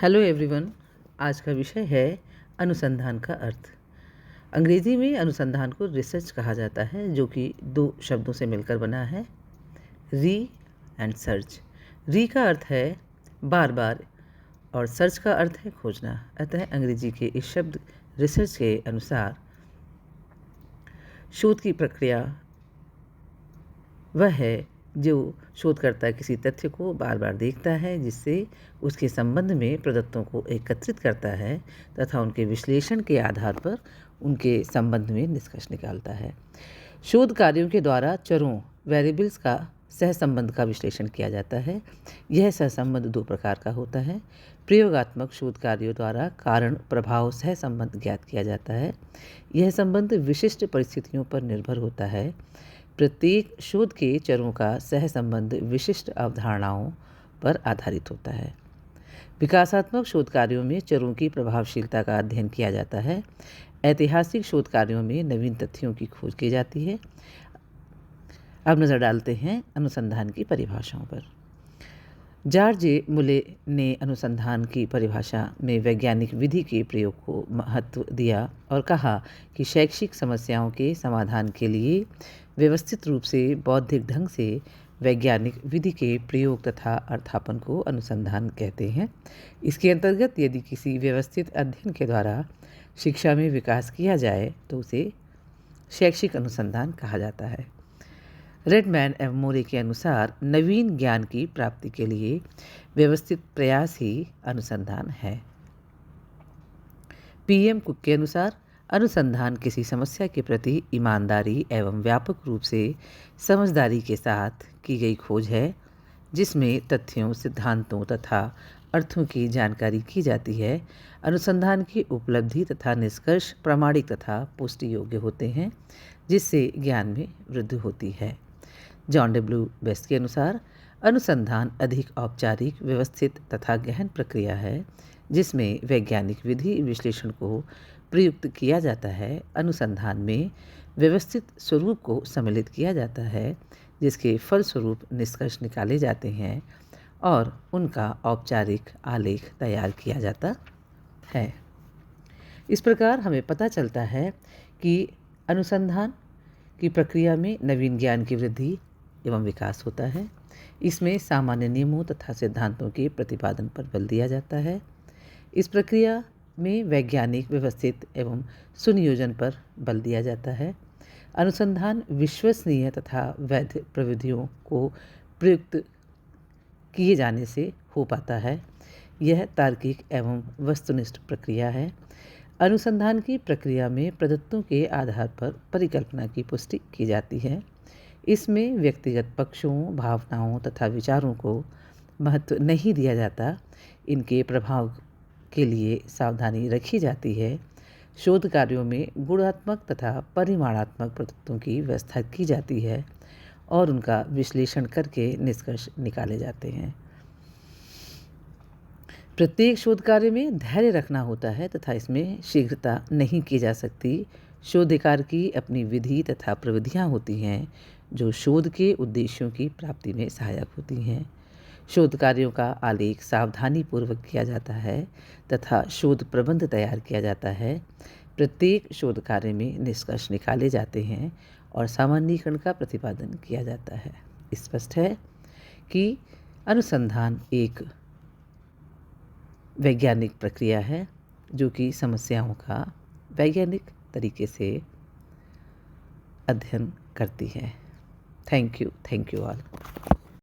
Hello everyone. आज का विषय है अनुसंधान का अर्थ। अंग्रेज़ी में अनुसंधान को रिसर्च कहा जाता है, जो कि दो शब्दों से मिलकर बना है, री एंड सर्च। री का अर्थ है बार बार और सर्च का अर्थ है खोजना। अतः अंग्रेजी के इस शब्द रिसर्च के अनुसार शोध की प्रक्रिया वह है जो शोधकर्ता किसी तथ्य को बार बार देखता है, जिससे उसके संबंध में प्रदत्तों को एकत्रित करता है तथा उनके विश्लेषण के आधार पर उनके संबंध में निष्कर्ष निकालता है। शोध कार्यों के द्वारा चरों वेरिएबल्स का सहसंबंध का विश्लेषण किया जाता है। यह सहसंबंध दो प्रकार का होता है। प्रयोगात्मक शोध कार्यों द्वारा कारण प्रभाव सहसंबंध ज्ञात किया जाता है। यह संबंध विशिष्ट परिस्थितियों पर निर्भर होता है। प्रत्येक शोध के चरों का सहसंबंध विशिष्ट अवधारणाओं पर आधारित होता है। विकासात्मक शोध कार्यों में चरों की प्रभावशीलता का अध्ययन किया जाता है। ऐतिहासिक शोध कार्यों में नवीन तथ्यों की खोज की जाती है। अब नज़र डालते हैं अनुसंधान की परिभाषाओं पर। जॉर्ज मुले ने अनुसंधान की परिभाषा में वैज्ञानिक विधि के प्रयोग को महत्व दिया और कहा कि शैक्षिक समस्याओं के समाधान के लिए व्यवस्थित रूप से बौद्धिक ढंग से वैज्ञानिक विधि के प्रयोग तथा अर्थापन को अनुसंधान कहते हैं। इसके अंतर्गत यदि किसी व्यवस्थित अध्ययन के द्वारा शिक्षा में विकास किया जाए तो उसे शैक्षिक अनुसंधान कहा जाता है। रेडमैन एवं मोरे के अनुसार नवीन ज्ञान की प्राप्ति के लिए व्यवस्थित प्रयास ही अनुसंधान है। पीएम कुक के अनुसार अनुसंधान किसी समस्या के प्रति ईमानदारी एवं व्यापक रूप से समझदारी के साथ की गई खोज है, जिसमें तथ्यों, सिद्धांतों तथा अर्थों की जानकारी की जाती है। अनुसंधान की उपलब्धि तथा निष्कर्ष प्रामाणिक तथा पुष्टि योग्य होते हैं, जिससे ज्ञान में वृद्धि होती है। जॉन डब्ल्यू बेस्ट के अनुसार अनुसंधान अधिक औपचारिक, व्यवस्थित तथा गहन प्रक्रिया है, जिसमें वैज्ञानिक विधि विश्लेषण को प्रयुक्त किया जाता है। अनुसंधान में व्यवस्थित स्वरूप को सम्मिलित किया जाता है, जिसके फलस्वरूप निष्कर्ष निकाले जाते हैं और उनका औपचारिक आलेख तैयार किया जाता है। इस प्रकार हमें पता चलता है कि अनुसंधान की प्रक्रिया में नवीन ज्ञान की वृद्धि एवं विकास होता है। इसमें सामान्य नियमों तथा सिद्धांतों के प्रतिपादन पर बल दिया जाता है। इस प्रक्रिया में वैज्ञानिक, व्यवस्थित एवं सुनियोजन पर बल दिया जाता है। अनुसंधान विश्वसनीय तथा वैध प्रविधियों को प्रयुक्त किए जाने से हो पाता है। यह तार्किक एवं वस्तुनिष्ठ प्रक्रिया है। अनुसंधान की प्रक्रिया में प्रदत्तों के आधार पर परिकल्पना की पुष्टि की जाती है। इसमें व्यक्तिगत पक्षों, भावनाओं तथा विचारों को महत्व नहीं दिया जाता। इनके प्रभाव के लिए सावधानी रखी जाती है। शोध कार्यों में गुणात्मक तथा परिमाणात्मक प्रदत्तों की व्यवस्था की जाती है और उनका विश्लेषण करके निष्कर्ष निकाले जाते हैं। प्रत्येक शोध कार्य में धैर्य रखना होता है तथा इसमें शीघ्रता नहीं की जा सकती। शोधकार की अपनी विधि तथा प्रविधियाँ होती हैं, जो शोध के उद्देश्यों की प्राप्ति में सहायक होती हैं। शोध कार्यों का आलेख सावधानी पूर्वक किया जाता है तथा शोध प्रबंध तैयार किया जाता है। प्रत्येक शोध कार्य में निष्कर्ष निकाले जाते हैं और सामान्यीकरण का प्रतिपादन किया जाता है। स्पष्ट है कि अनुसंधान एक वैज्ञानिक प्रक्रिया है, जो कि समस्याओं का वैज्ञानिक तरीके से अध्ययन करती है। Thank you all.